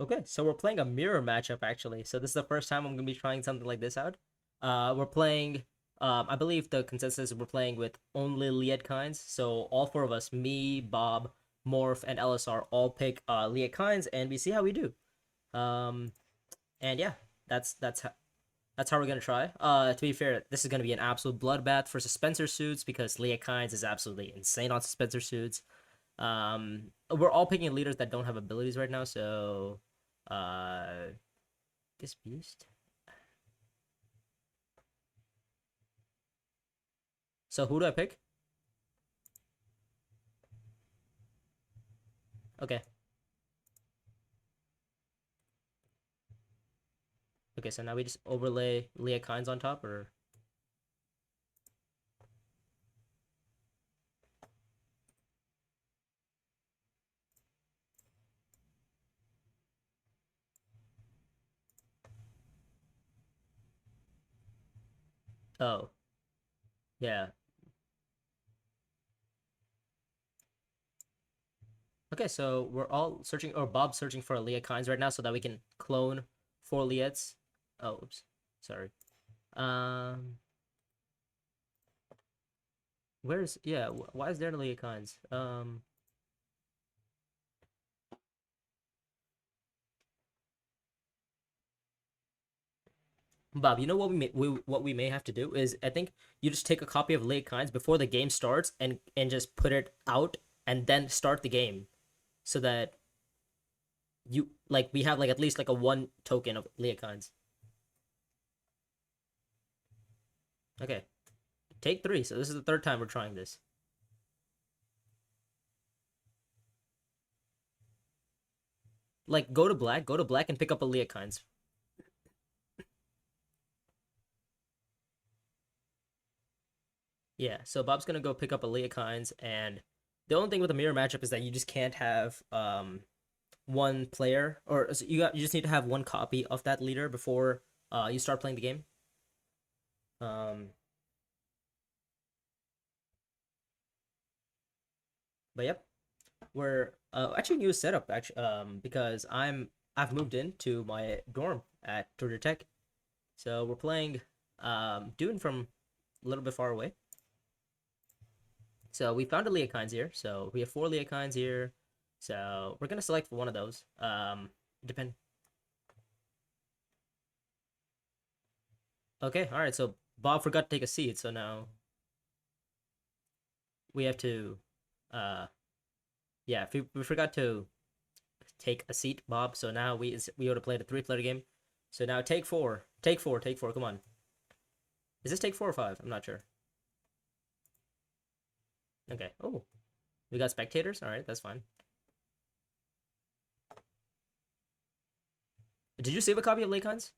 Okay, so we're playing a mirror matchup actually. So this is the first time I'm gonna be trying something like this out. We're playing. I believe the consensus is we're playing with only Liet kinds. So all four of us, me, Bob, Morph, and LSR, all pick Liet kinds, and we see how we do. Um, and yeah, that's how we're gonna try. To be fair, this is gonna be an absolute bloodbath for Suspensor suits because Liet kinds is absolutely insane on Suspensor suits. We're all picking leaders that don't have abilities right now, so this beast. So who do I pick? Okay. Okay, so now we just overlay Leah Kynes on top, or oh yeah. Okay, so we're all searching, or Bob's searching for a Leah Kynes right now, so that we can clone four Leahs. Oh, oops, sorry. Um, where's yeah? Why is there no Leah Kynes? Bob, you know what what we may have to do is I think you just take a copy of Leah Kynes before the game starts and just put it out and then start the game so that you like we have like at least like a one token of Leah Kynes. Okay, take three. So this is the third time we're trying this. Like go to black and pick up a Leah Kynes. Yeah, so Bob's gonna go pick up a Leah Kynes, and the only thing with the mirror matchup is that you just can't have one player, or so you just need to have one copy of that leader before you start playing the game. Um, but yep, we're actually new setup actually because I've moved into my dorm at Georgia Tech, so we're playing Dune from a little bit far away. So we found a Leokines here. So we have four Leokines here. So we're gonna select one of those. Depend. Okay, all right. So Bob forgot to take a seat, so now we have to. Uh, yeah, we forgot to take a seat, Bob. So now we ought to play the three-player game. So now take four, take four, take four. Come on. Is this take four or five? I'm not sure. Okay. Oh, we got spectators. All right, that's fine. Did you save a copy of Leokines?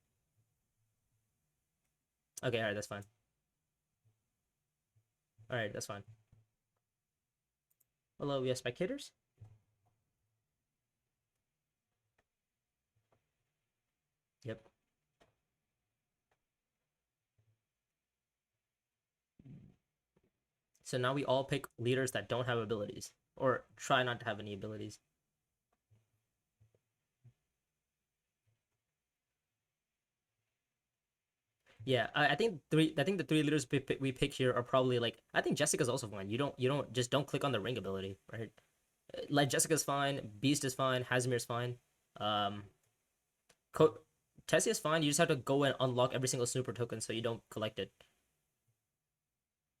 Okay, all right, that's fine. All right, that's fine. Hello, we have spectators. Yep. So now we all pick leaders that don't have abilities or try not to have any abilities. Yeah, I think three. I think the three leaders we pick here are probably like. I think Jessica's also fine. You don't just don't click on the ring ability, right? Like Jessica's fine, Beast is fine, Hazimir's fine, um, Co- Tessia's fine. You just have to go and unlock every single super token so you don't collect it.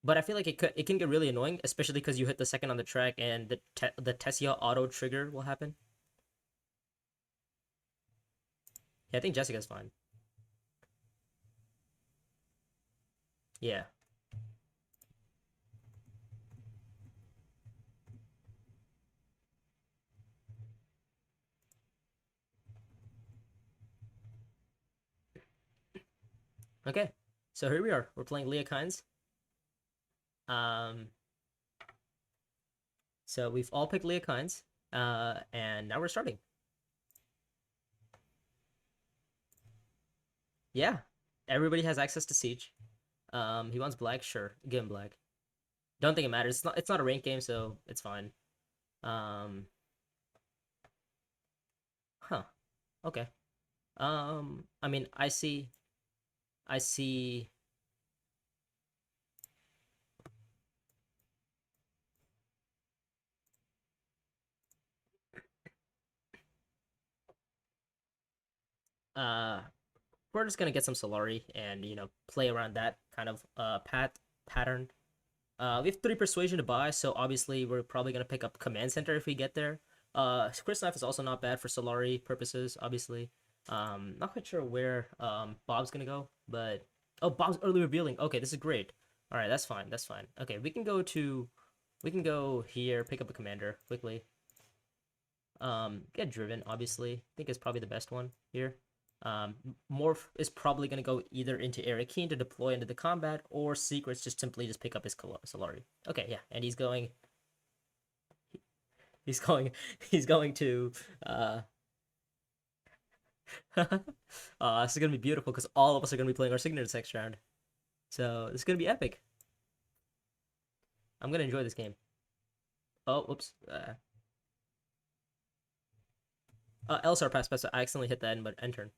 But I feel like it can get really annoying, especially because you hit the second on the track and the Tessia auto trigger will happen. Yeah, I think Jessica's fine. Yeah. Okay. So here we are. We're playing Leah Kynes. Um, so we've all picked Leah Kynes. And now we're starting. Yeah. Everybody has access to Siege. He wants black, sure. Give him black. Don't think it matters. It's not a rank game, so it's fine. Um, huh. Okay. I mean, I see. Uh, we're just gonna get some Solari and play around that kind of pattern. We have 3 persuasion to buy, so obviously we're probably gonna pick up command center if we get there. Chris Knife is also not bad for Solari purposes, obviously. Not quite sure where Bob's gonna go, but oh, Bob's early revealing. Okay, this is great. All right, that's fine. That's fine. Okay, we can go here, pick up a commander quickly. Get driven, obviously. I think is probably the best one here. Morph is probably going to go either into Eric Keen to deploy into the combat, or Secrets just simply just pick up his Solari. Okay, yeah, and he's going, he's going to, uh, this is gonna be beautiful because all of us are gonna be playing our Signature next round. So this is gonna be epic. I'm gonna enjoy this game. Oh, whoops. LSR pass. I accidentally hit the end, but end turn.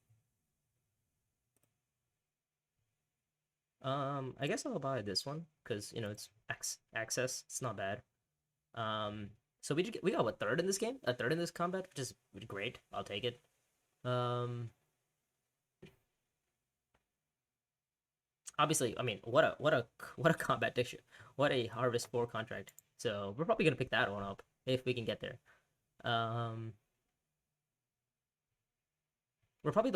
I guess I'll buy this one because it's access. It's not bad. So we got what, third in this game? A third in this combat, which is great. I'll take it. Obviously, I mean, what a combat diction. What a Harvest 4 contract. So we're probably gonna pick that one up if we can get there. Um, we're probably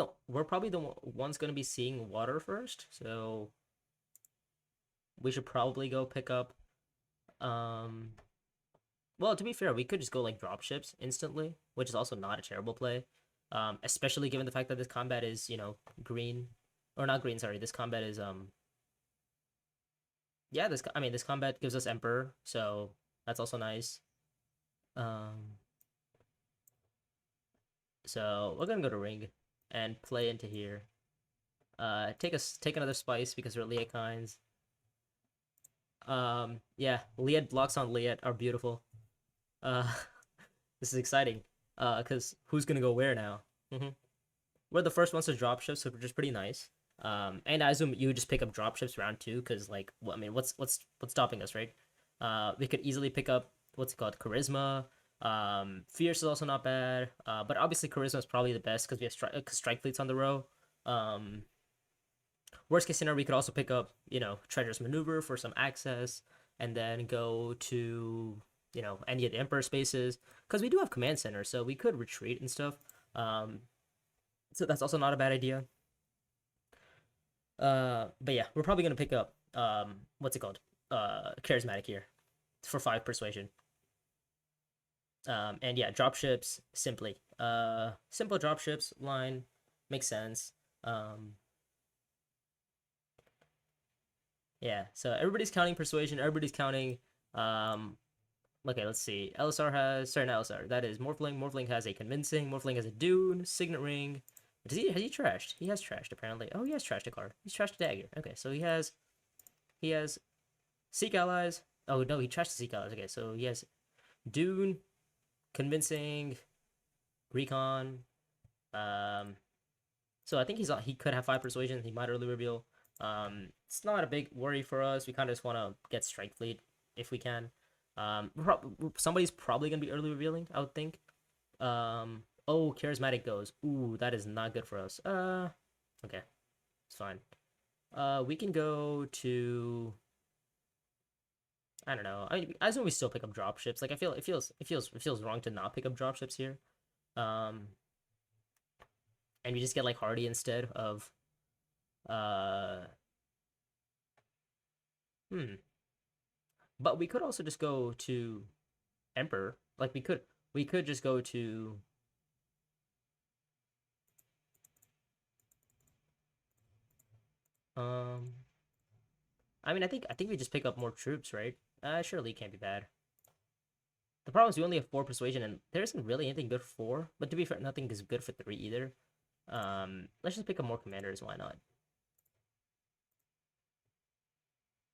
the ones gonna be seeing water first. So we should probably go pick up. Well, to be fair, we could just go like drop ships instantly, which is also not a terrible play. Especially given the fact that this combat is, green, or not green. Sorry, this combat is yeah. This combat gives us Emperor, so that's also nice. Um, so we're gonna go to Ring and play into here. Take another spice because we're Liet kinds. Yeah, Liet blocks on Liet are beautiful. Uh, this is exciting. Because who's gonna go where now? Mm-hmm. We're the first ones to drop ships, which is pretty nice. And I assume you would just pick up drop ships round 2, because like, I mean, what's stopping us, right? We could easily pick up what's it called, charisma. Fierce is also not bad. But obviously charisma is probably the best because we have strike fleets on the row. Um, worst case scenario, we could also pick up treacherous maneuver for some access, and then go to any of the emperor spaces because we do have command center, so we could retreat and stuff. Um, so that's also not a bad idea. But yeah, we're probably gonna pick up what's it called? Charismatic here for 5 persuasion. And yeah, dropships simply. Simple dropships line makes sense. Yeah, so everybody's counting persuasion, everybody's counting okay, let's see. LSR has, sorry, not LSR. That is Morphling. Morphling has a convincing. Morphling has a Dune, Signet Ring. Has he trashed? He has trashed apparently. Oh, he has trashed a card. He's trashed a dagger. Okay, so he has Seek Allies. Oh no, he trashed the Seek Allies. Okay, so he has Dune, convincing, Recon. Um, so I think he could have 5 persuasion. He might early reveal. It's not a big worry for us. We kind of just want to get Strike Fleet if we can. Somebody's probably gonna be early revealing, I would think. Oh, charismatic goes. Ooh, that is not good for us. Okay, it's fine. We can go to. I don't know. I assume we still pick up drop ships. Like it feels wrong to not pick up drop ships here. Um, and we just get like Hardy instead of. Uh, hmm. But we could also just go to Emperor. Like we could just go to. Um, I mean, I think we just pick up more troops, right? Surely it can't be bad. The problem is we only have 4 persuasion, and there isn't really anything good for 4. But to be fair, nothing is good for 3 either. Let's just pick up more commanders. Why not?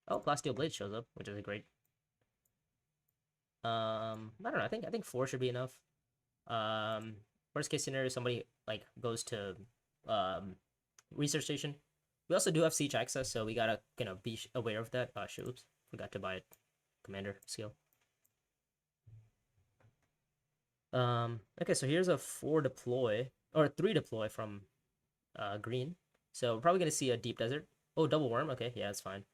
Oh, Plasteel Blade shows up, which is a great. I don't know. I think 4 should be enough. Worst case scenario, somebody like goes to research station. We also do have siege access, so we gotta be aware of that. Shoot, oops, forgot to buy it. Commander skill. Okay, so here's a 4 deploy or 3 deploy from green. So we're probably gonna see a deep desert. Oh, double worm. Okay, yeah, that's fine.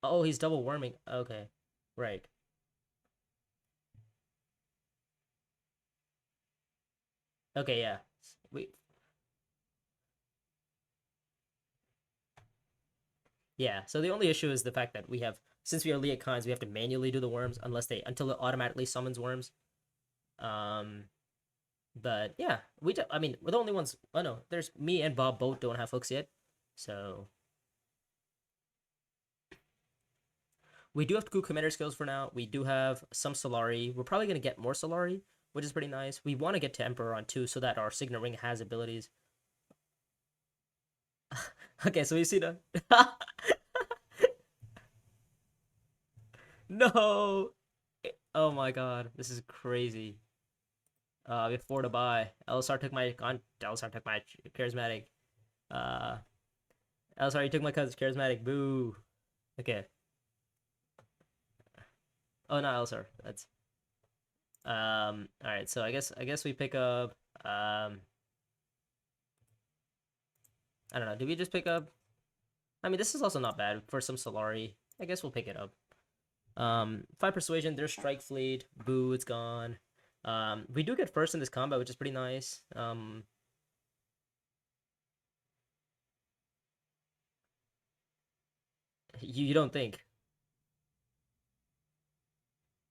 Oh, he's double worming. Okay, right. Okay, yeah. We Yeah. So the only issue is the fact that since we are Leah Khans, we have to manually do the worms until it automatically summons worms. Um, but yeah, I mean, we're the only ones. Oh no, there's me and Bob both don't have hooks yet, so we do have to do commander skills for now. We do have some Solari. We're probably gonna get more Solari, which is pretty nice. We want to get to Emperor on 2 so that our Signet Ring has abilities. Okay, so you see the no. Oh my god, this is crazy. We have 4 to buy. LSR took my charismatic. Uh, LSR, you took my cousin's charismatic. Boo. Okay. Oh, not LSR. That's All right. So I guess we pick up. I don't know. Did we just pick up? I mean, this is also not bad for some Solari. I guess we'll pick it up. 5 persuasion. There's strike fleet. Boo. It's gone. We do get first in this combat, which is pretty nice. You don't think?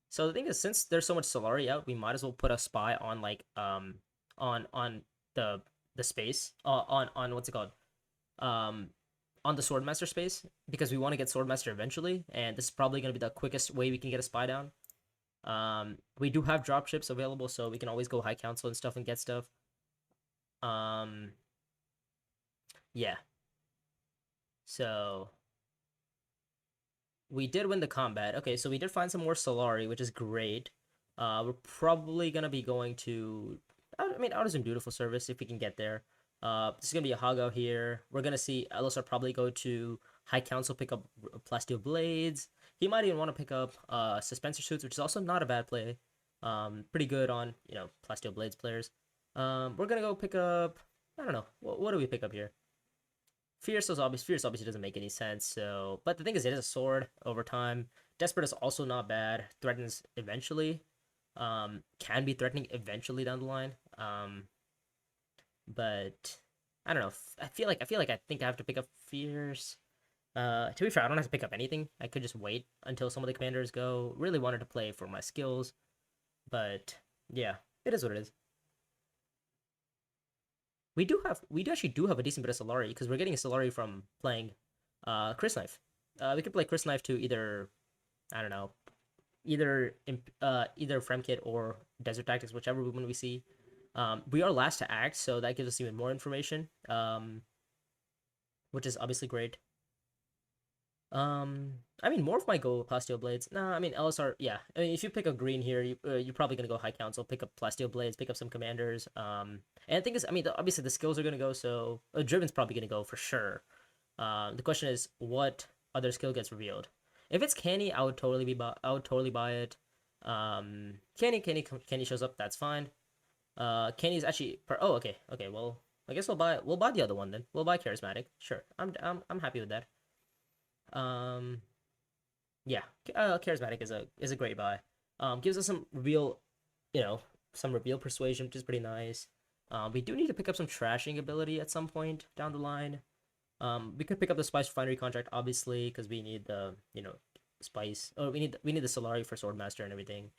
So the thing is, since there's so much Solari out, we might as well put a spy on like on the space on what's it called um on the Swordmaster space, because we want to get Swordmaster eventually, and this is probably gonna be the quickest way we can get a spy down. We do have dropships available, so we can always go High Council and stuff and get stuff. Um, yeah. So we did win the combat. Okay, so we did find some more Solari, which is great. We're probably gonna be going to, I mean, Outer Dutiful Service if we can get there. This is gonna be a hog out here. We're gonna see Elisar probably go to High Council, pick up Plasteel Blades. He might even want to pick up Suspensor Suits, which is also not a bad play. Pretty good on Plasteel Blades players. We're gonna go pick up. I don't know. What do we pick up here? Fierce obviously doesn't make any sense. So, but the thing is, it is a sword over time. Desperate is also not bad. Threatens eventually. Can be threatening eventually down the line. But I don't know. I think I have to pick up Fierce. To be fair, I don't have to pick up anything. I could just wait until some of the commanders go. Really wanted to play for my skills, but yeah, it is what it is. We actually do have a decent bit of Solari because we're getting a Solari from playing Chris Knife. We could play Chris Knife to either, I don't know, either Fremkit or Desert Tactics, whichever one we see. We are last to act, so that gives us even more information, which is obviously great. I mean, Morph might go Plasteel Blades. Nah, I mean LSR. Yeah, I mean if you pick up green here, you're probably gonna go High Council, pick up Plasteel Blades, pick up some commanders. And the thing is, I mean, obviously the skills are gonna go. So Driven's probably gonna go for sure. The question is, what other skill gets revealed? If it's Canny, I would totally buy it. Canny shows up. That's fine. Canny's actually. Oh, okay. Well, I guess we'll buy the other one then. We'll buy Charismatic. Sure, I'm happy with that. Um, yeah, charismatic is a great buy. Gives us some real, some reveal persuasion, which is pretty nice. We do need to pick up some trashing ability at some point down the line. We could pick up the Spice Refinery contract, obviously, because we need the spice. Oh, we need the Solari for Swordmaster and everything.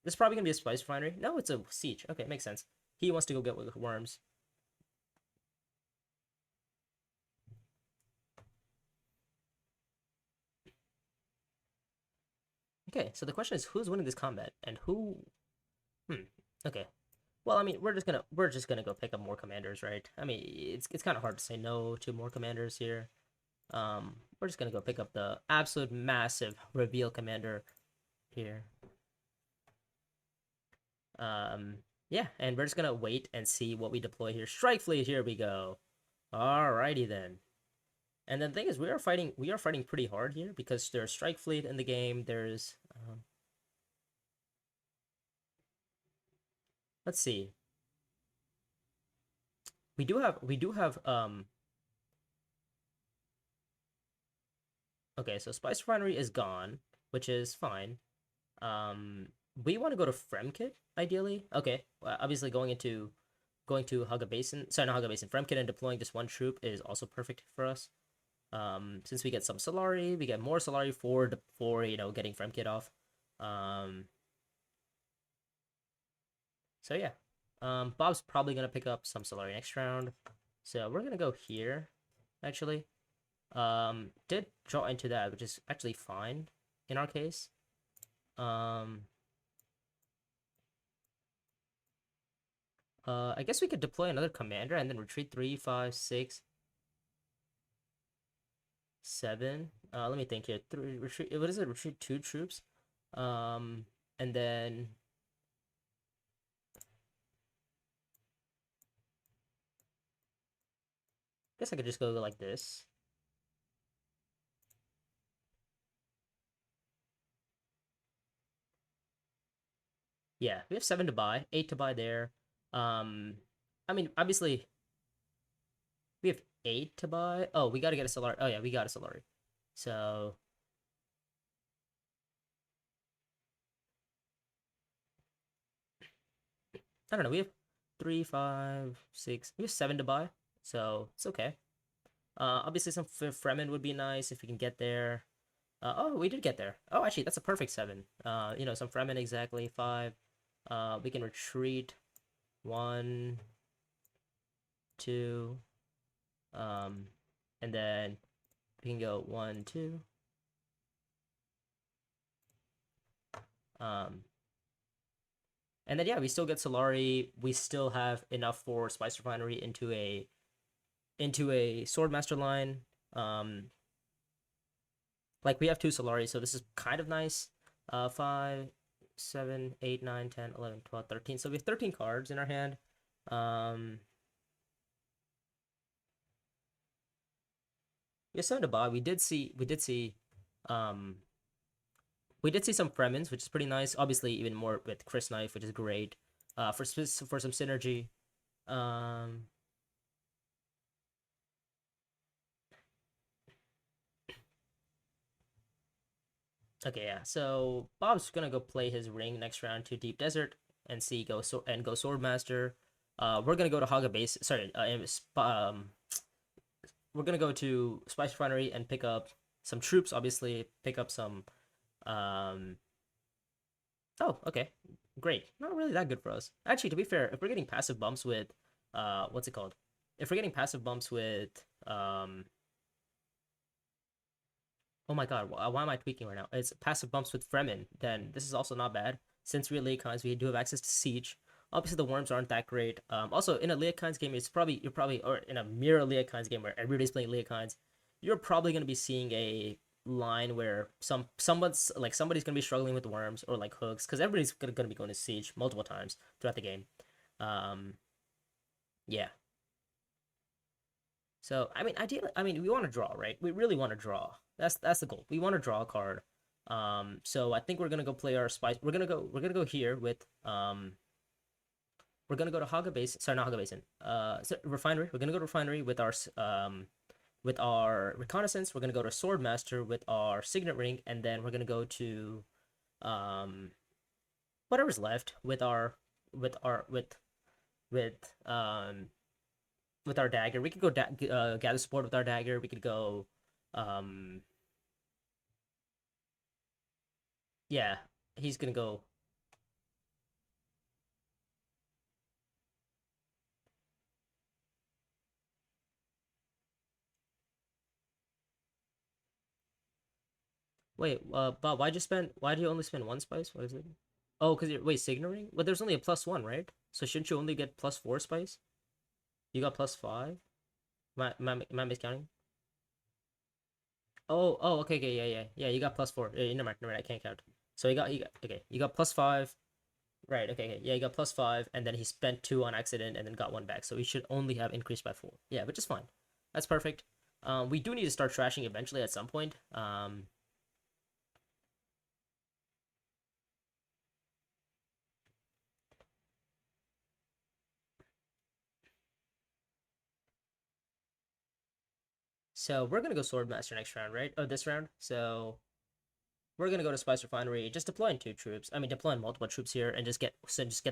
This is probably gonna be a Spice Refinery. No, it's a siege. Okay, makes sense. He wants to go get worms. Okay, so the question is who's winning this combat and who. Okay. Well, I mean, we're just gonna go pick up more commanders, right? I mean, it's kind of hard to say no to more commanders here. We're just gonna go pick up the absolute massive reveal commander here. Yeah, and we're just gonna wait and see what we deploy here. Strike Fleet, here we go. Alrighty then. And then the thing is, we are fighting pretty hard here because there's Strike Fleet in the game. There's let's see. We do have okay, so Spice Refinery is gone, which is fine. We want to go to Fremkit, ideally. Okay, well, obviously going to Haga Basin, sorry, not Haga Basin, Fremkit, and deploying just one troop is also perfect for us. Since we get some Solari, we get more Solari for getting Fremkit off. Um, so yeah, Bob's probably gonna pick up some Solari next round. So we're gonna go here, actually. Did draw into that, which is actually fine in our case. I guess we could deploy another commander and then retreat 3, 5, 6, 7. Let me think here. Three retreat. What is it? Retreat 2 troops. And then I guess I could just go like this. Yeah, we have 7 to buy, 8 to buy there. I mean, obviously we have 8 to buy. Oh, we got to get a Solari. Oh yeah, we got a Solari. So I don't know. We have 3, 5, 6. We have 7 to buy, so it's okay. Obviously some Fremen would be nice if we can get there. Oh, we did get there. Oh, actually, that's a perfect 7. Some Fremen exactly 5. We can retreat 1, 2, and then we can go 1, 2. And then yeah, we still get Solari. We still have enough for Spice Refinery into a Swordmaster line. Like we have 2 Solari, so this is kind of nice. 5, 7, 8, 9, 10, 11, 12, 13. So we have 13 cards in our hand. We have 7 to buy. Um, we did see some Fremens, which is pretty nice. Obviously, even more with Chris Knife, which is great. For some synergy. Um, okay, yeah. So Bob's gonna go play his ring next round to Deep Desert and go Swordmaster. We're gonna go to Haga Base. Sorry, we're gonna go to Spice Refinery and pick up some troops. Obviously, pick up some. Um, oh, okay, great. Not really that good for us. Actually, to be fair, if we're getting passive bumps with, what's it called? If we're getting passive bumps with, oh my god, why am I tweaking right now? It's passive bumps with Fremen. Then this is also not bad. Since we're Leokines, we do have access to Siege. Obviously, the worms aren't that great. Also, in a Leokines game, or in a mirror Leokines game where everybody's playing Leokines, you're probably going to be seeing a line where somebody's going to be struggling with worms or like hooks because everybody's going to be going to Siege multiple times throughout the game. Um, yeah. So ideally, we want to draw, right? We really want to draw. That's the goal. We want to draw a card. So I think we're gonna go play our spice. We're gonna go here with we're gonna go to Haga Basin. Sorry, not Haga Basin. Refinery. We're gonna go to Refinery with our reconnaissance. We're gonna go to Swordmaster with our signet ring, and then we're gonna go to um whatever's left with our with our dagger. We could go gather support with our dagger. We could go um yeah, he's gonna go. Wait, Bob, why do you only spend 1 spice? What is it? Oh, because you're wait, signaling? Well, there's only a +1, right? So shouldn't you only get +4 spice? You got +5? Am I miscounting? Oh, okay, okay, yeah, yeah, yeah. You got +4. Yeah, never mind, I can't count. So you got okay. You got +5. Right, okay. Yeah, he got +5, and then he spent 2 on accident and then got 1 back. So he should only have increased by 4. Yeah, which is fine. That's perfect. We do need to start trashing eventually at some point. So we're gonna go Swordmaster next round, right? Oh, this round. So we're gonna go to Spice Refinery, just deploying 2 troops. I mean, deploying multiple troops here, and just get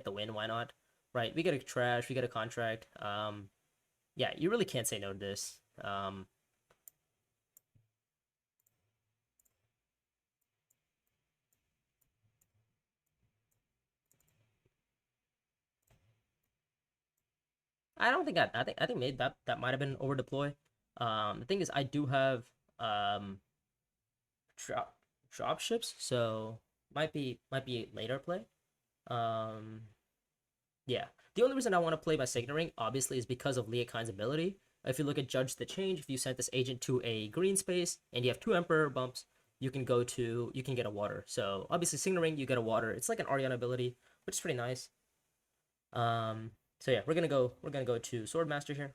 the win. Why not? Right? We get a trash. We get a contract. Yeah, you really can't say no to this. I don't think I think maybe that might have been over deploy. The thing is, I do have um drop drop ships, so might be later play. Um, yeah. The only reason I want to play by signaling, obviously, is because of Liakine's ability. If you look at Judge the Change, if you sent this agent to a green space and you have 2 Emperor bumps, you can get a water. So obviously signaling, you get a water. It's like an Ariana ability, which is pretty nice. So yeah, we're gonna go to Swordmaster here.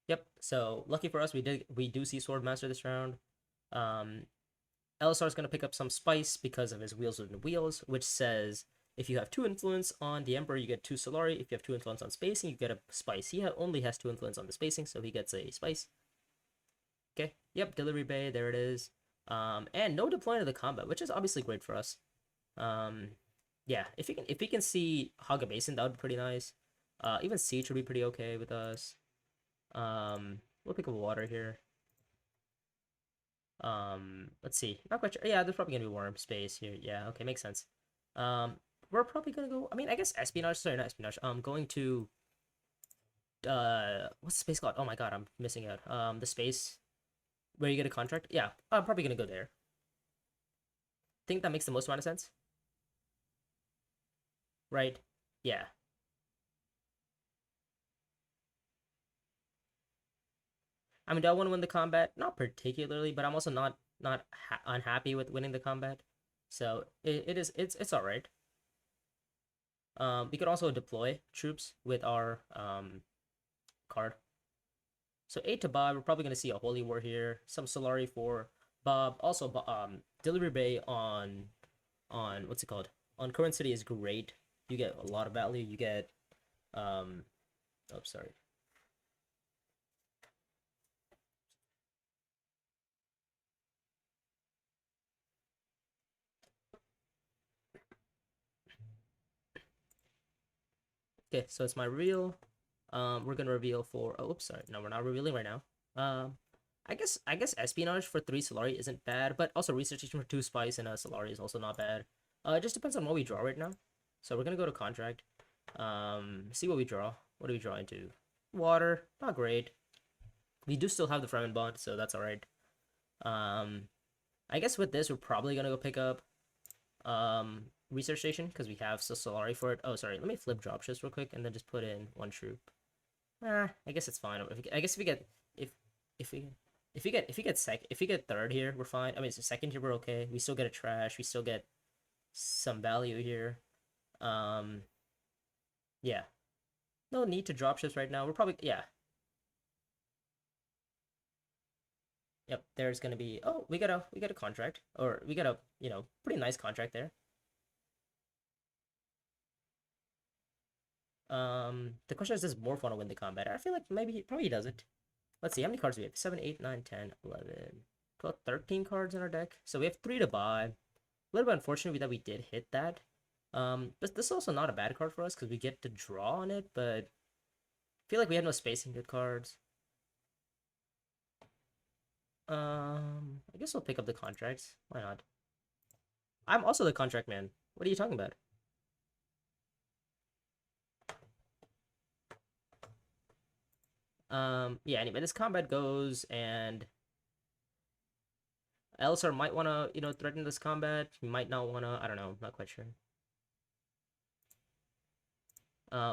Yep. So lucky for us, we do see Swordmaster this round. Um, LSR is going to pick up some spice because of his wheels within wheels, which says if you have 2 influence on the Emperor, you get 2 Solari. If you have 2 influence on spacing, you get a spice. Only has 2 influence on the spacing, so he gets a spice. Okay. Yep. Delivery Bay. There it is. And no deploying to the combat, which is obviously great for us. Um, yeah. If we can see Haga Basin, that would be pretty nice. Even Siege would be pretty okay with us. We'll pick up water here. Let's see. Not quite sure. Yeah, there's probably gonna be warm space here. Yeah, okay, makes sense. Um, we're probably gonna go. I mean, I guess espionage. Sorry, not espionage. Going to what's the space called? Oh my god, I'm missing out. The space where you get a contract. Yeah, I'm probably gonna go there. Think that makes the most amount of sense, right? Yeah. I mean, do I want to win the combat? Not particularly, but I'm also not unhappy with winning the combat. So it's all right. We could also deploy troops with our card. So 8 to Bob. We're probably gonna see a Holy War here. Some Solari for Bob. Also, Delivery Bay on what's it called? On Current City is great. You get a lot of value. You get um. Oh, sorry. Okay, so it's my reveal. We're gonna reveal for. Oh, oops, sorry. No, we're not revealing right now. I guess espionage for 3 Solari isn't bad, but also research for 2 spice and a Solari is also not bad. It just depends on what we draw right now. So we're gonna go to contract. See what we draw. What do we draw into? Water, not great. We do still have the Fremen bond, so that's all right. Um, I guess with this we're probably gonna go pick up research station because we have Solari for it. Oh, sorry. Let me flip dropships real quick and then just put in 1 troop. I guess it's fine. I guess if we get if if we if we get third here, we're fine. I mean, it's a second here, we're okay. We still get a trash. We still get some value here. Um, yeah. No need to drop ships right now. We're probably yeah. Yep. There's gonna be we got a contract or we got a pretty nice contract there. The question is, does Morph want to win the combat? I feel like maybe probably he doesn't. Let's see, how many cards do we have? 7, 8, 9, 10, 11, 12, 13 cards in our deck. So we have 3 to buy. A little bit unfortunate that we did hit that. But this is also not a bad card for us because we get to draw on it, but I feel like we have no spacing good cards. I guess we'll pick up the contracts. Why not? I'm also the contract man. What are you talking about? Yeah, anyway, this combat goes, and Elsar might want to, threaten this combat. He might not want to. I don't know. Not quite sure.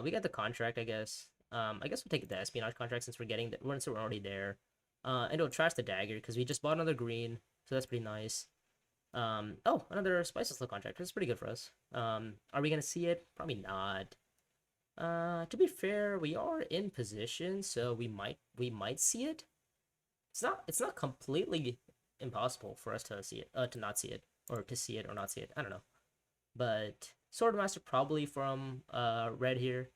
We got the contract, I guess. I guess we'll take the espionage contract since we're already there. And it'll trash the dagger because we just bought another green, so that's pretty nice. Oh, another spicy slow contract. That's pretty good for us. Are we gonna see it? Probably not. To be fair, we are in position, so we might see it. It's not completely impossible for us to see it, to not see it, or to see it or not see it. I don't know. But Swordmaster probably from red here.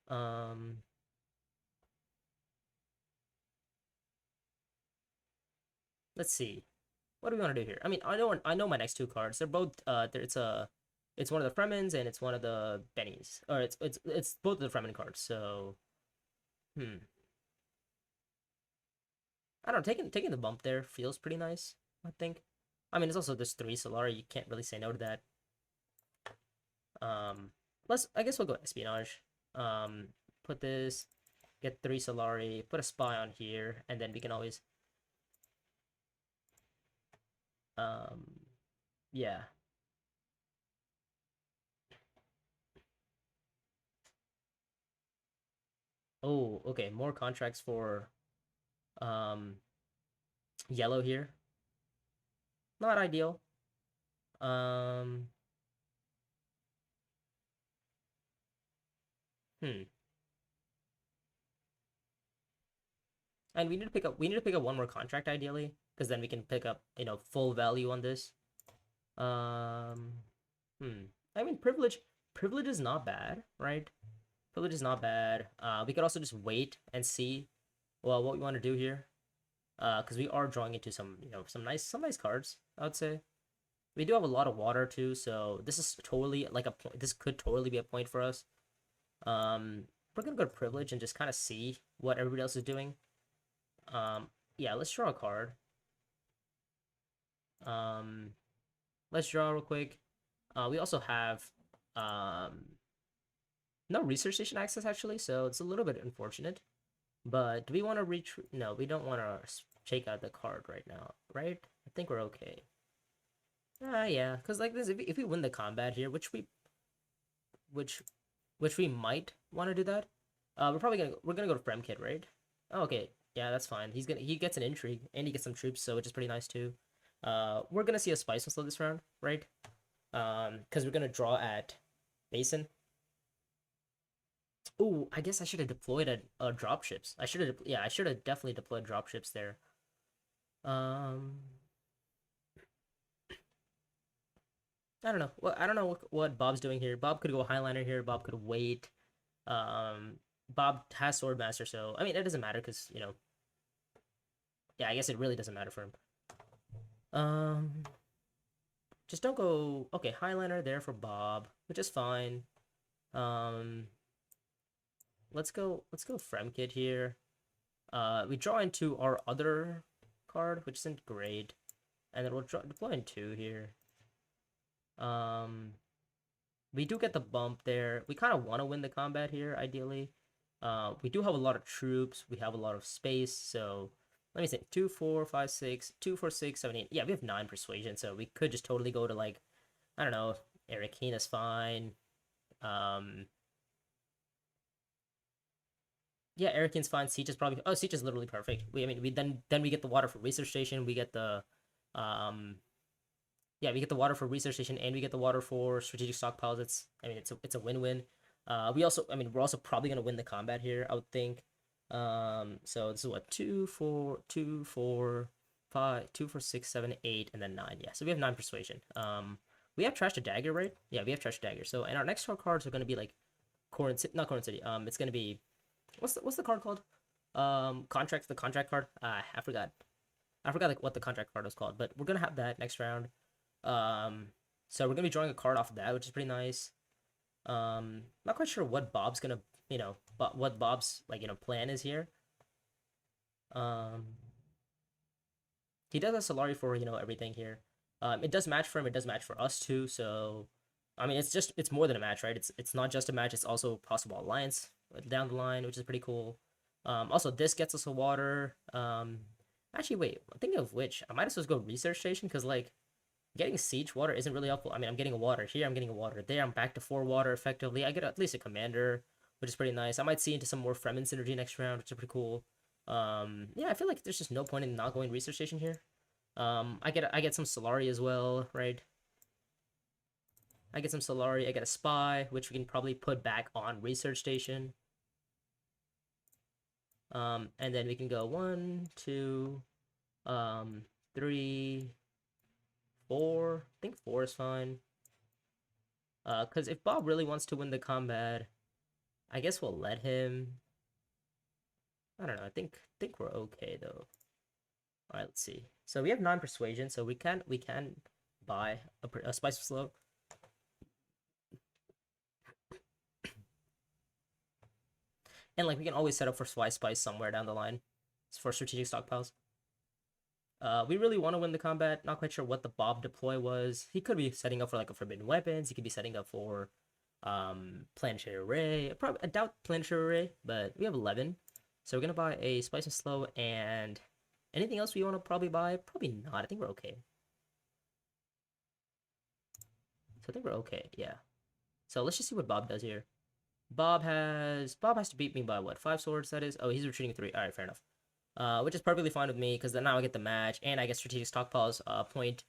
Um, let's see. What do we want to do here? I mean, I know my next two cards. They're both it's one of the Fremens and it's one of the Bennies. Or it's both of the Fremen cards. So, hmm. I don't know, taking the bump there feels pretty nice, I think. I mean, it's also just 3 Solari. You can't really say no to that. Um, I guess we'll go Espionage. Put this, get 3 Solari, put a Spy on here, and then we can always, um, yeah. Oh, okay, more contracts for, um, yellow here. Not ideal. Um, hmm. And we need to pick up one more contract ideally, because then we can pick up, full value on this. Um, hmm. I mean, privilege is not bad, right? Privilege is not bad. We could also just wait and see, well, what we want to do here. Because we are drawing into some nice cards, I would say. We do have a lot of water too, so this is totally like a point. This could totally be a point for us. We're gonna go to privilege and just kind of see what everybody else is doing. Yeah, let's draw a card. Um, let's draw real quick. We also have no research station access actually, so it's a little bit unfortunate. But do we want to reach? No, we don't want to check out the card right now, right? I think we're okay. Yeah, because like this, if we win the combat here, which which we might want to do that. We're gonna go to Fremkit, right? Oh, okay, yeah, that's fine. He gets an intrigue and he gets some troops, so which is pretty nice too. We're gonna see a spice slow this round, right? Because we're gonna draw at Basin. Oh, I guess I should have deployed a dropships. I should have definitely deployed dropships there. Um, I don't know. Well, I don't know what Bob's doing here. Bob could go Highliner here. Bob could wait. Um, Bob has Swordmaster, so I mean it doesn't matter because yeah, I guess it really doesn't matter for him. Um, just don't go. Okay, Highliner there for Bob, which is fine. Um, let's go Fremkid here. We draw into our other card, which isn't great, and then we'll deploy in 2 here. Um, we do get the bump there. We kind of want to win the combat here, ideally. We do have a lot of troops. We have a lot of space, so let me think. 2, 4, 5, 6, 2, 4, 6, 7, 8. Yeah, we have 9 persuasion, so we could just totally go to like, I don't know, Eric is fine. Um, yeah, Erican's fine. Siege is probably. Oh, Siege is literally perfect. I mean, we get the water for research station. We get the, um, yeah, we get the water for research station, and we get the water for strategic stockpiles. I mean, it's a win-win. I mean, we're also probably gonna win the combat here, I would think. So this is what 2, 4, 2, 4, 5, 2, 4, 6, 7, 8, and then 9. Yeah, so we have 9 persuasion. We have trash to dagger, right? Yeah, we have trash to dagger. So, and our next 4 cards are gonna be like Corin City, not Corin City. It's gonna be what's the card called? The contract card. I forgot. I forgot like what the contract card was called, but we're gonna have that next round. Um, so we're gonna be drawing a card off of that, which is pretty nice. Not quite sure what Bob's gonna, but what Bob's like, plan is here. Um, he does have Solari for everything here. It does match for him. It does match for us too. So, I mean, it's more than a match, right? It's not just a match. It's also a possible alliance down the line, which is pretty cool. Also this gets us a water. Actually, wait. I'm thinking of which. I might as well go research station because like getting siege water isn't really helpful. I mean, I'm getting a water here. I'm getting a water there. I'm back to 4 water effectively. I get at least a commander. which is pretty nice. I might see into some more Fremen synergy next round, which is pretty cool. Yeah, I feel like there's just no point in not going research station here. I get some Solari as well, right? I get some Solari. I get a spy, which we can probably put back on research station. And then we can go 1, 2, 3, 4. I think 4 is fine. Because if Bob really wants to win the combat, I guess we'll let him. I don't know. I think we're okay though. All right, let's see. So we have 9 persuasion, so we can buy a spice of slow. And like we can always set up for spice somewhere down the line for strategic stockpiles. We really want to win the combat. Not quite sure what the Bob deploy was. He could be setting up for like a forbidden weapons. He could be setting up for planetary array. I doubt planetary array, but we have 11. So we're gonna buy a spice and slow, and anything else we want to probably buy? Probably not. I think we're okay. So I think we're okay. Yeah. So let's just see what Bob does here. Bob has to beat me by what, 5 swords? That is. Oh, he's retreating 3. All right, fair enough. Which is perfectly fine with me because then now I get the match and I get strategic stockpiles point,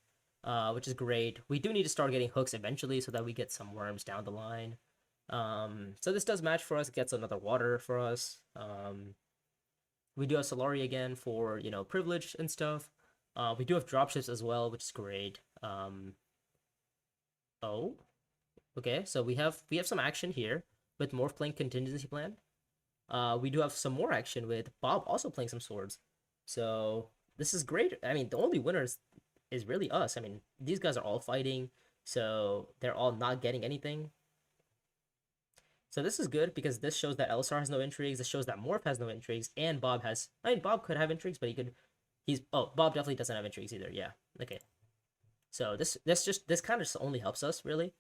which is great. We do need to start getting hooks eventually so that we get some worms down the line. So this does match for us. It gets another water for us. We do have Solari again for, you know, privilege and stuff. We do have dropships as well, which is great. Oh, okay. So we have some action here with Morph playing contingency plan. We do have some more action with Bob also playing some swords. So this is great. I mean, the only winners is really us. I mean, these guys are all fighting, so they're all not getting anything. So this is good because this shows that LSR has no intrigues. This shows that Morph has no intrigues, and Bob has. I mean, Bob could have intrigues, but Bob definitely doesn't have intrigues either. Yeah. Okay. So this kind of just only helps us really.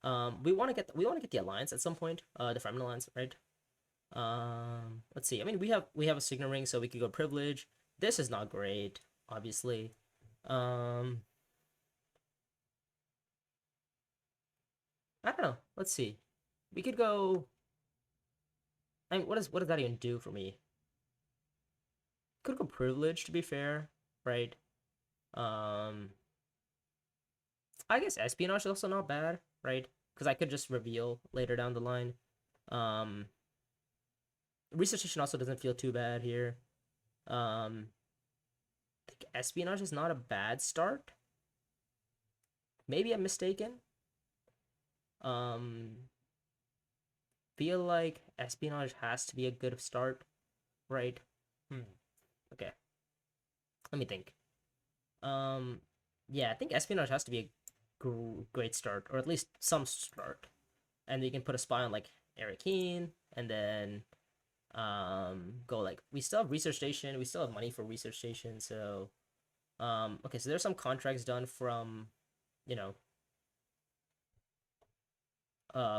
We want to get the alliance at some point. The Fremen alliance, right? Let's see. I mean, we have a signal ring, so we could go privilege. This is not great, obviously. I don't know. Let's see. We could go. I mean, what does that even do for me? Could go privilege to be fair, right? I guess espionage is also not bad, right? Because I could just reveal later down the line. Research station also doesn't feel too bad here. I think espionage is not a bad start. Maybe I'm mistaken. Feel like espionage has to be a good start, right? Okay. Let me think. Yeah, I think espionage has to be a great start, or at least some start. And you can put a spy on like Eric Keen, and then go like we still have research station, we still have money for research station, so okay, so there's some contracts done from, you know,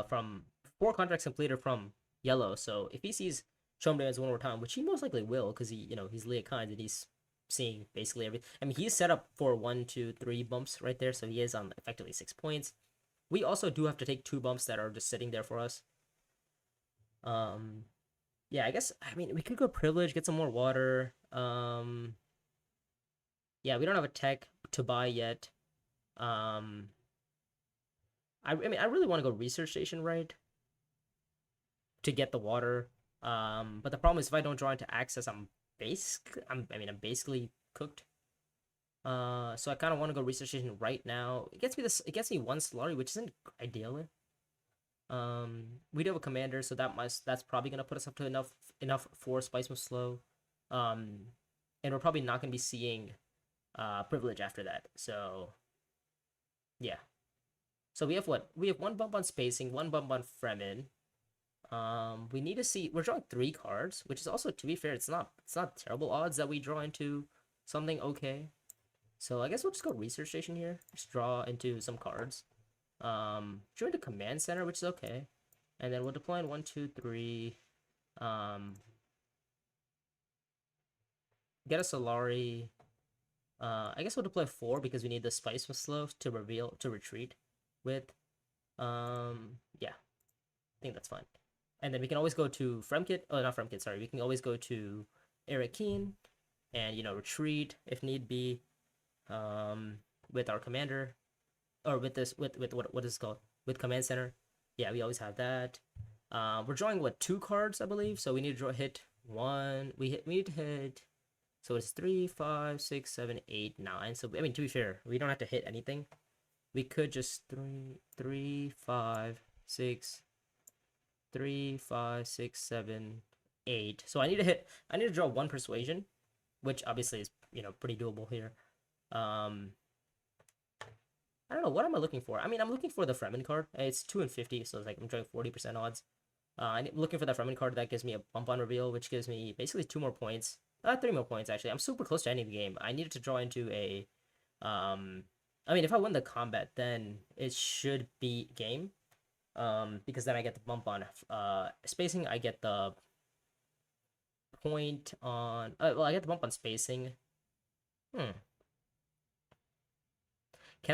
from 4 contracts completed from yellow. So if he sees Chom Dance one more time, which he most likely will, because he, you know, he's Leah Kynes and he's seeing basically everything. I mean, he's set up for 1, 2, 3 bumps right there, so he is on effectively 6 points. We also do have to take 2 bumps that are just sitting there for us. Yeah, I guess, I mean, we could go privilege, get some more water. Yeah, we don't have a tech to buy yet. I mean, I really want to go research station, right? To get the water. But the problem is if I don't draw into access, I'm basically cooked. So I kind of want to go research station right now. It gets me 1 Solari, which isn't ideal. We do have a commander, so that's probably gonna put us up to enough for Spice Move Slow. And we're probably not gonna be seeing privilege after that. So yeah. So we have what? We have 1 bump on spacing, 1 bump on Fremen. We need to see. We're drawing 3 cards, which is also, to be fair, it's not terrible odds that we draw into something okay. So I guess we'll just go research station here. Just draw into some cards. Join the command center, which is okay. And then we'll deploy in 1, 2, 3. Get a Solari. I guess we'll deploy 4 because we need the Spice with slow to retreat with. Yeah. I think that's fine. And then we can always go to Fremkit. Oh, not Fremkit. Sorry, we can always go to Eric Keen and retreat if need be, with our commander, or with this with what is it called, with command center. Yeah, we always have that. We're drawing what, 2 cards, I believe. So we need to hit one. We need to hit. So it's 3, 5, 6, 7, 8, 9. So I mean, to be fair, we don't have to hit anything. We could just 3, 5, 6, 3, 5, 6, 7, 8. So I need to draw 1 persuasion, which obviously is pretty doable here. I don't know, what am I looking for? I mean, I'm looking for the Fremen card. It's 2 and 50, so it's like I'm drawing 40% odds. I'm looking for that Fremen card that gives me a bump on reveal, which gives me basically 2 more points. 3 more points actually. I'm super close to ending the game. I needed to draw into a I mean, if I win the combat, then it should be game. Because then I get the bump on spacing. I get the point on. Well, I get the bump on spacing. Can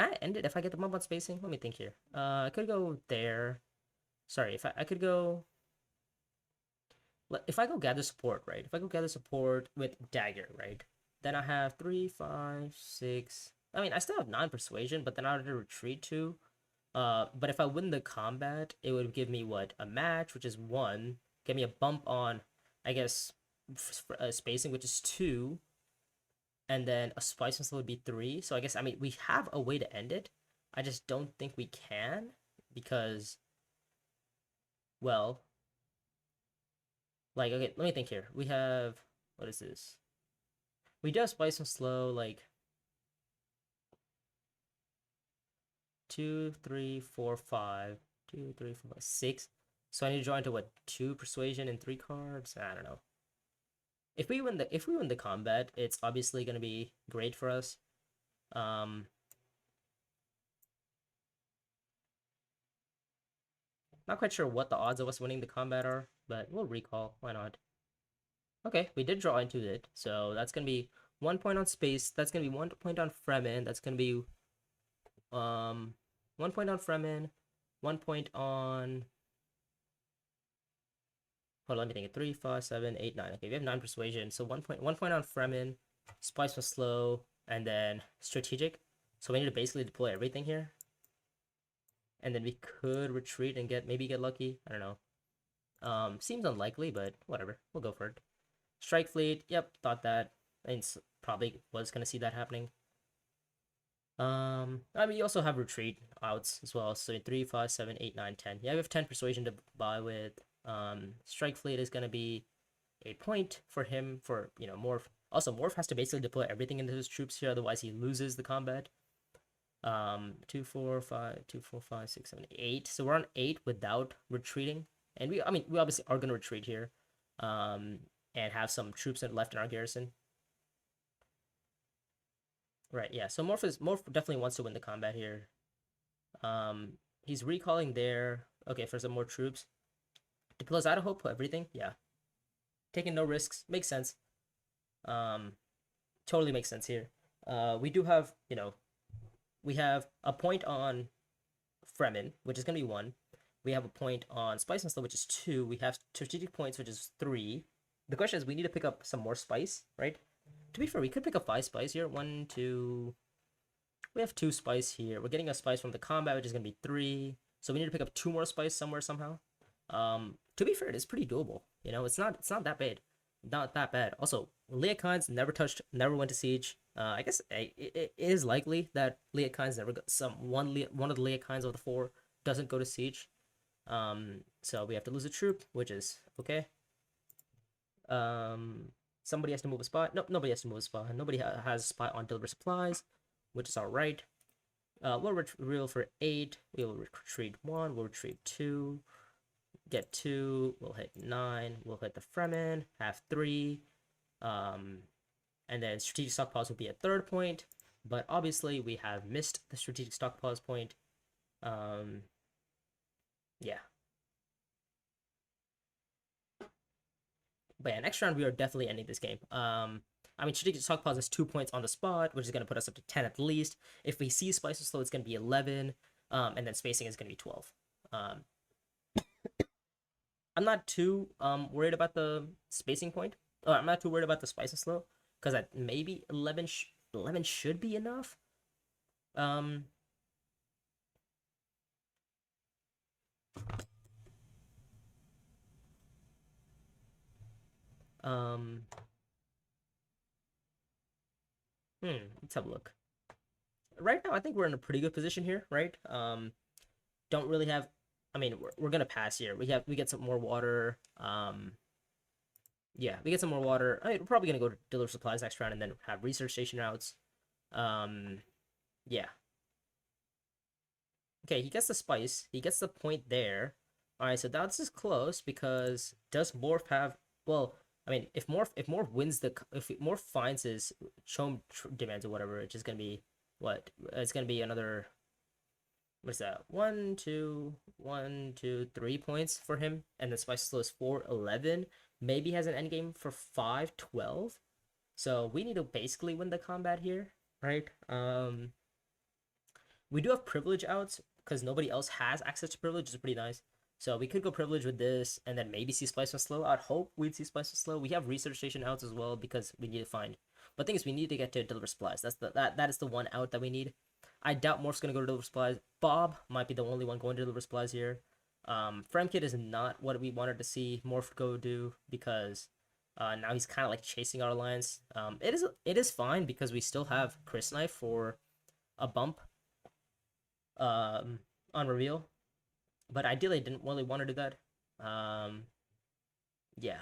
I end it if I get the bump on spacing? Let me think here. I could go there. Sorry, if I could go. If I go gather support, right? If I go gather support with dagger, right? Then I have 3, 5, 6. I mean, I still have 9 persuasion, but then I have to retreat 2. But if I win the combat, it would give me what, a match, which is 1. Give me a bump on, I guess, spacing, which is 2. And then a spice and slow would be 3. So I guess, I mean, we have a way to end it. I just don't think we can because, well, like, okay, let me think here. We have, what is this? We do have spice and slow, like 2, 3, 4, 5. 2, 3, 4, 5, 6. So I need to draw into what, 2 persuasion and 3 cards? I don't know. If we win the combat, it's obviously gonna be great for us. Not quite sure what the odds of us winning the combat are, but we'll recall. Why not? Okay, we did draw into it, so that's gonna be 1 point on space. That's gonna be 1 point on Fremen. That's gonna be 1 point on Fremen, 1 point on. Hold on, let me think. 3, 5, 7, 8, 9. Okay, we have 9 persuasion, so 1 point on Fremen. Spice was slow, and then strategic. So we need to basically deploy everything here. And then we could retreat and maybe get lucky. I don't know. Seems unlikely, but whatever. We'll go for it. Strike fleet. Yep, thought that. And probably was gonna see that happening. I mean, you also have retreat outs as well. So 3, 5, 7, 8, 9, 10. Yeah, we have 10 persuasion to buy with. Strike fleet is gonna be a point for him for Morph. Also, Morph has to basically deploy everything into his troops here, otherwise he loses the combat. 2, 4, 5, 2, 4, 5, 6, 7, 8. So we're on 8 without retreating, and we obviously are gonna retreat here, and have some troops that left in our garrison. Right, yeah. So Morph definitely wants to win the combat here. He's recalling there. Okay, for some more troops. Deploys Idaho, put everything. Yeah, taking no risks makes sense. Totally makes sense here. We do have we have a point on Fremen, which is going to be 1. We have a point on Spice and Slow, which is 2. We have strategic points, which is 3. The question is, we need to pick up some more spice, right? To be fair, we could pick up 5 spice here. 1, 2. We have 2 spice here. We're getting a spice from the combat, which is going to be 3. So we need to pick up 2 more spice somewhere somehow. To be fair, it is pretty doable. It's not that bad. Not that bad. Also, Leah Kynes never went to siege. I guess it is likely that Leah Kynes never got one of the Leah Kynes of the 4 doesn't go to siege. So we have to lose a troop, which is okay. Somebody has to move a spot. Nope, nobody has to move a spot. Nobody has a spot on deliver supplies, which is all right. We'll reveal for 8. We will retreat 1. We'll retreat 2. Get 2. We'll hit 9. We'll hit the Fremen. Have 3. And then strategic stockpiles will be a 3rd point, but obviously we have missed the strategic stockpiles point. Yeah. But yeah, next round we are definitely ending this game. I mean, strategic stockpiles is 2 points on the spot, which is going to put us up to 10 at least. If we see Spice or Slow, it's going to be 11, and then spacing is going to be 12. I'm not too worried about the spacing point. I'm not too worried about the spice slow because maybe 11 should be enough. Um, um, let's have a look. Right now, I think we're in a pretty good position here, right? Don't really have. I mean, we're gonna pass here. We get some more water. Yeah, we get some more water. I mean, we're probably gonna go to deliver supplies next round and then have research station routes. Um, yeah. Okay, he gets the spice. He gets the point there. All right, so that's just close because does Morph have? Well, I mean, if Morph wins the if Morph finds his Chom demands or whatever, it's just gonna be what? It's gonna be another. What's that? 1, 2, 1, 2, 3 points for him, and the spice slow is 4, 11. Maybe has an endgame for 5, 12. So we need to basically win the combat here, right? We do have privilege outs because nobody else has access to privilege, which is pretty nice. So we could go privilege with this and then maybe see Spice on slow. I'd hope we'd see Spice on slow. We have research station outs as well because we need to find. But the thing is, we need to get to deliver supplies. That is the one out that we need. I doubt Morph's gonna go to deliver supplies. Bob might be the only one going to deliver supplies here. Fremkid is not what we wanted to see Morph go do because now he's kind of like chasing our alliance. It is fine because we still have Chris Knife for a bump on reveal, but ideally I didn't really want to do that. Yeah.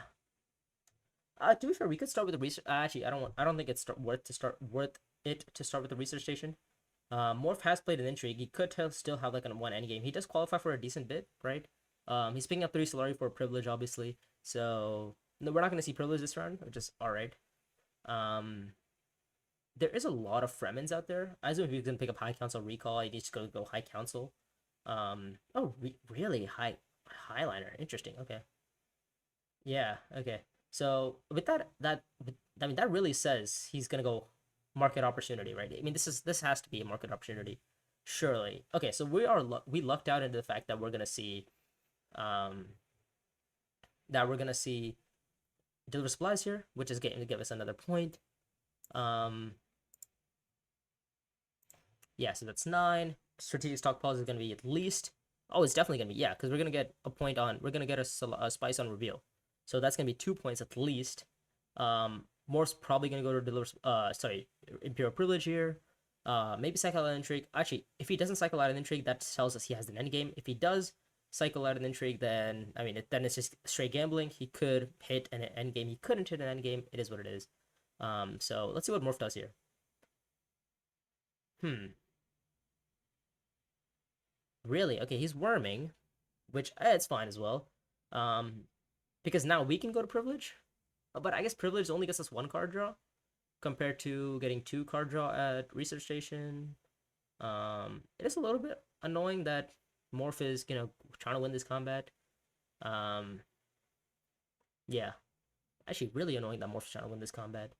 To be fair, we could start with the research. Actually, I don't think it's worth it to start with the research station. Morph has played an intrigue. He could still have like a one end game. He does qualify for a decent bit, right? He's picking up 3 Solari for a privilege, obviously. So no, we're not gonna see privilege this round, which is all right. Um, there is a lot of Fremens out there. I assume if you can pick up High Council Recall, you need to go High Council. Oh, really? Highliner. Interesting. Okay. Yeah. Okay. So with I mean, that really says he's gonna go market opportunity, right? I mean, this has to be a market opportunity, surely. Okay. So we lucked out into the fact um, that we're gonna see deliver supplies here, which is going to give us another point. Um, yeah. So that's 9. Strategic stockpiles is gonna be at least. Oh, it's definitely gonna be, yeah, because we're gonna get a point on. We're gonna get a spice on reveal. So that's gonna be 2 points at least. Morph's probably gonna go to deliver. Sorry, Imperial Privilege here. Maybe cycle out an intrigue. Actually, if he doesn't cycle out an intrigue, that tells us he has an end game. If he does cycle out an intrigue, then I mean, then it's just straight gambling. He could hit an end game. He couldn't hit an end game. It is what it is. So let's see what Morph does here. Really? Okay, he's worming, which it's fine as well. Um, because now we can go to privilege, but I guess privilege only gets us 1 card draw compared to getting 2 card draw at research station. It is a little bit annoying that Morph is trying to win this combat. Um, yeah, actually really annoying that Morph is trying to win this combat.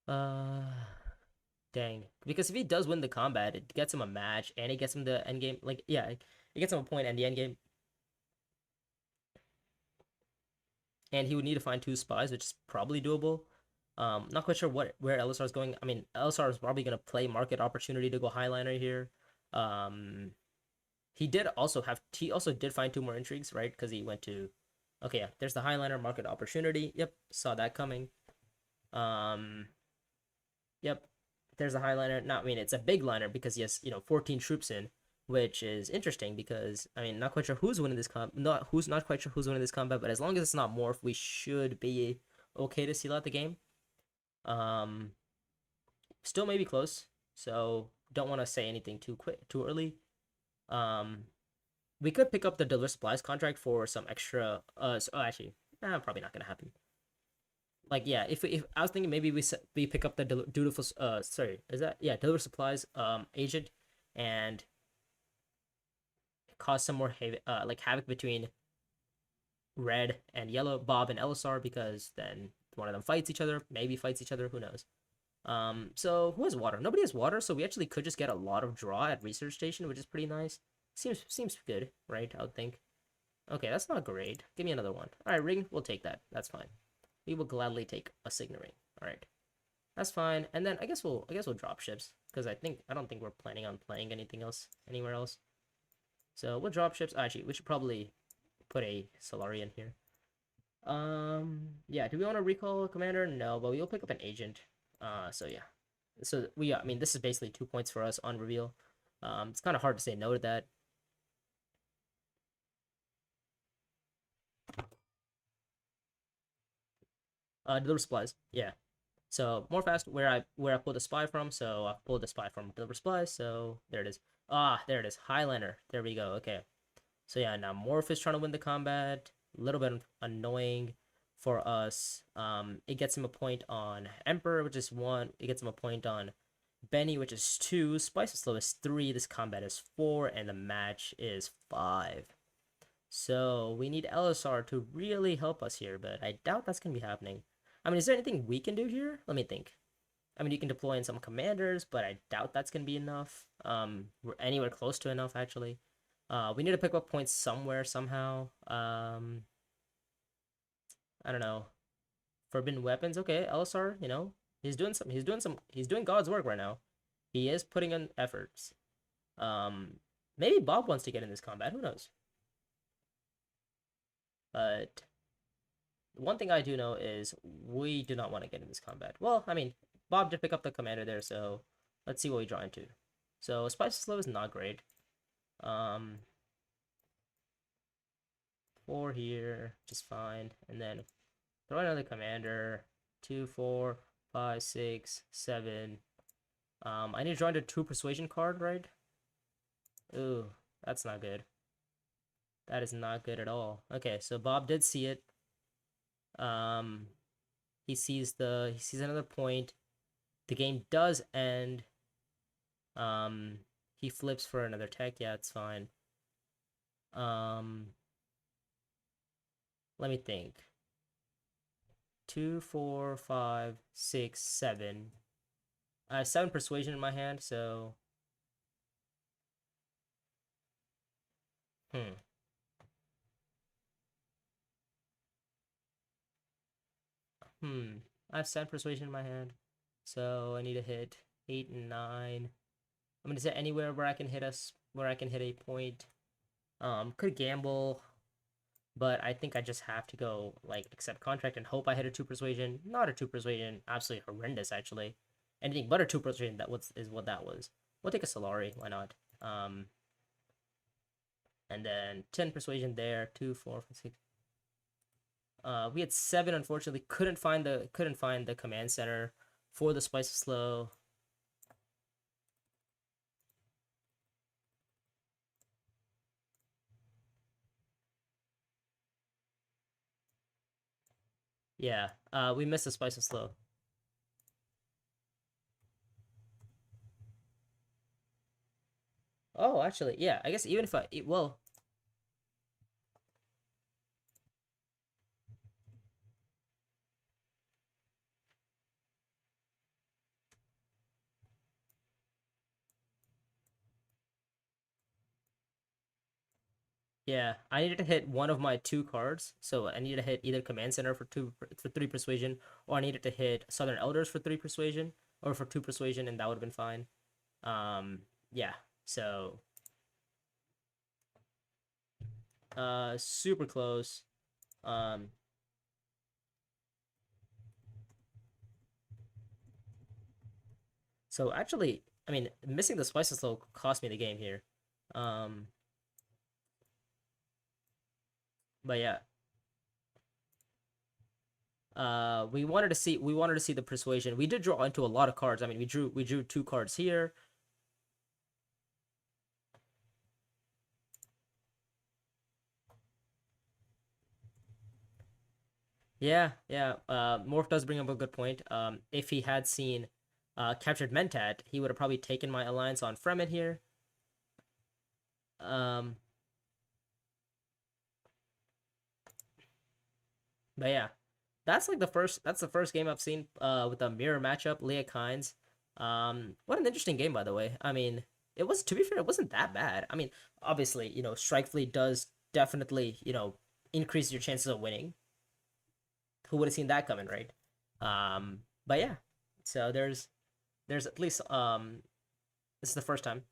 Uh, Dang, because if he does win the combat, it gets him a match and it gets him the end game. Like, yeah, it gets him a point and the end game. And he would need to find 2 spies, which is probably doable. Not quite sure where LSR is going. I mean, LSR is probably gonna play market opportunity to go Highliner here. Um, he also did find 2 more intrigues, right? Because he went to, okay, yeah, there's the Highliner market opportunity. Yep, saw that coming. Um, yep, there's the Highliner. Not, I mean, it's a big liner because he has 14 troops in, which is interesting because I mean, not quite sure who's winning this not quite sure who's winning this combat, but as long as it's not Morph, we should be okay to seal out the game. Um, Still maybe close, so don't want to say anything too early. Um, we could pick up the deliver supplies contract for some extra. Actually, probably not gonna happen. Like, yeah, if I was thinking maybe we pick up the dutiful. Sorry, is that, yeah, deliver supplies agent and cause some more like havoc between red and yellow, Bob and LSR, because then one of them fights each other, maybe fights each other, who knows. So who has water? Nobody has water, so we actually could just get a lot of draw at research station, which is pretty nice. Seems good, right? I would think. Okay, that's not great. Give me another one. All right, ring. We'll take that. That's fine. We will gladly take a Signa ring. All right, that's fine. And then I guess we'll drop ships because I don't think we're planning on playing anything else anywhere else. So we'll drop ships. Actually, we should probably put a Solarian here. Yeah. Do we want to recall a commander? No, but we'll pick up an agent. So yeah. So I mean, this is basically 2 points for us on reveal. It's kind of hard to say no to that. Deliver supplies. Yeah. So more fast where I pulled the spy from. So I pulled the spy from deliver supplies. So there it is. Ah, there it is. Highlander. There we go. Okay. So yeah, now Morph is trying to win the combat. A little bit annoying for us. It gets him a point on Emperor, which is 1. It gets him a point on Benny, which is 2. Spice of Slow is 3. This combat is 4, and the match is 5. So we need LSR to really help us here, but I doubt that's gonna be happening. I mean, is there anything we can do here? Let me think. I mean, you can deploy in some commanders, but I doubt that's gonna be enough. We're anywhere close to enough actually. We need to pick up points somewhere somehow. I don't know. Forbidden weapons, okay. LSR, he's doing God's work right now. He is putting in efforts. Maybe Bob wants to get in this combat. Who knows? But one thing I do know is we do not want to get in this combat. Well, I mean, Bob did pick up the commander there, so let's see what we draw into. So Spice Slow is not great. 4 here, just fine. And then throw another commander. 2, 4, 5, 6, 7. I need to draw into 2 persuasion card, right? Ooh, that's not good. That is not good at all. Okay, so Bob did see it. He sees another point. The game does end. He flips for another tech. Yeah, it's fine. Let me think. 2, 4, 5, 6, 7. I have 7 persuasion in my hand, so I have 7 persuasion in my hand, so I need to hit 8 and 9. I mean, is there anywhere where I can hit a point? Could gamble, but I think I just have to go like accept contract and hope I hit a 2 persuasion. Not a 2 persuasion, absolutely horrendous actually. Anything but a 2 persuasion is what that was. We'll take a Solari, why not? And then 10 persuasion there, 2, 4, 5, 6. We had 7, unfortunately. Couldn't find the command center for the Spice of Slow. Yeah, we missed the Spice of Slow. Oh, actually, yeah. I guess even if well, yeah, I needed to hit one of my 2 cards, so I needed to hit either Command Center for 3 persuasion, or I needed to hit Southern Elders for 3 persuasion, or for 2 persuasion, and that would have been fine. Yeah, so super close. So actually, I mean, missing the Spice of Slow cost me the game here. But yeah. We wanted to see the persuasion. We did draw into a lot of cards. I mean, we drew 2 cards here. Yeah, yeah. Morph does bring up a good point. If he had seen captured Mentat, he would have probably taken my alliance on Fremen here. But yeah, that's the first game I've seen with a mirror matchup, Leah Kynes. What an interesting game, by the way. I mean, it was, to be fair, it wasn't that bad. I mean, obviously, Strike Fleet does definitely, increase your chances of winning. Who would have seen that coming, right? But yeah, so there's at least this is the first time